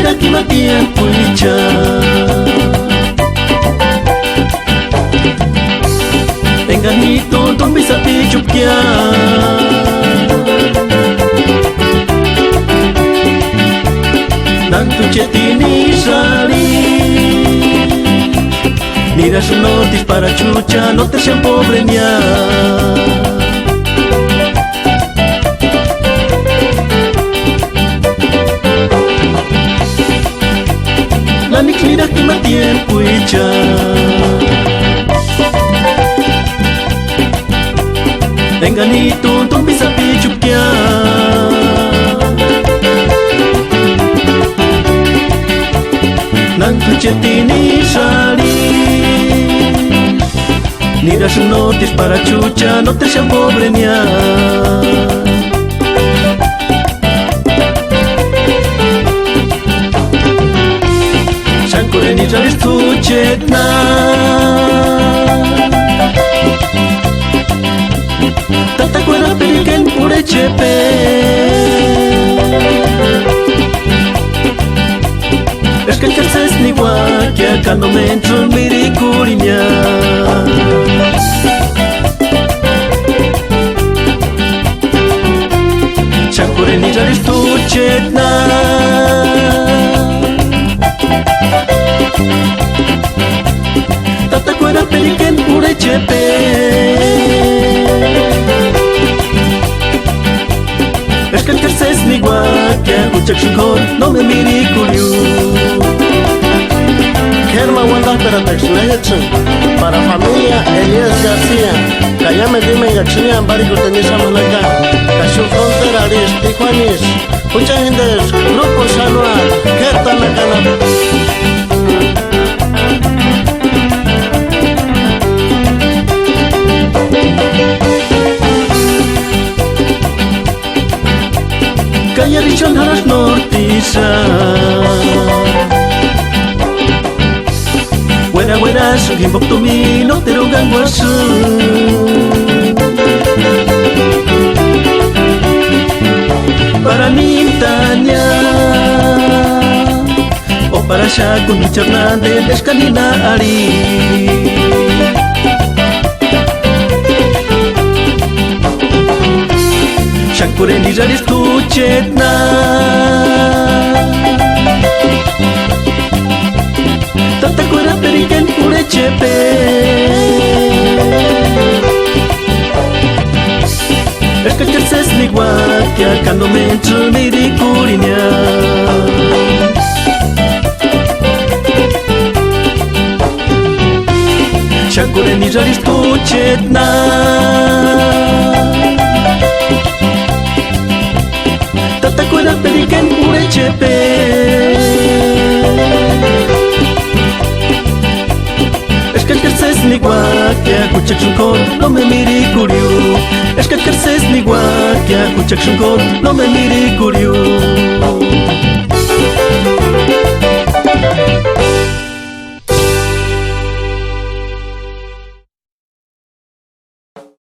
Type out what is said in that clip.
mira que más tiempo y ya. Enganito, don bisapi chupkia. Dan tu chetini sali. Mira su notis para chucha, no te sean pobre niya. Mira que más tiempo y ya. Enganito, don bisapi chupkia. Nantu chetini sali. Mira sus notis para chucha, no te sean pobre niya. Ni jalis tu chetna tata kuera peliken pure chepe es que terces ni guakia cuando me entro en miri curiña Chankure ni jalis tu chetna Tata kuera peliken pure chepe Es que el terces ni guakia Uchak shinkor no me miri kuriu Kerma wanda pero texnayachin para familia Elías García Kayame dime gachinian bari gutenisa malaka Kashu frontera aris Tijuanis Mucha gente grupo Shanua Kerta nakana Kaya Richon haras nortisa Wera sugin bok tumi no terugan wasu Para mintanya O para siya kun Hernández Escalina ari Shankure ni jalis tu chetna Tata kuera periken pure chepe Es que terces ni guakia cuando me entro miri curiña Shankure ni jalis tu chetna Tata kuera peliken pure chepe Es que el terces ni guakia Kuchak shinkor no me miri kuriu Es que el terces ni guakia Kuchak shinkor no me miri kuriu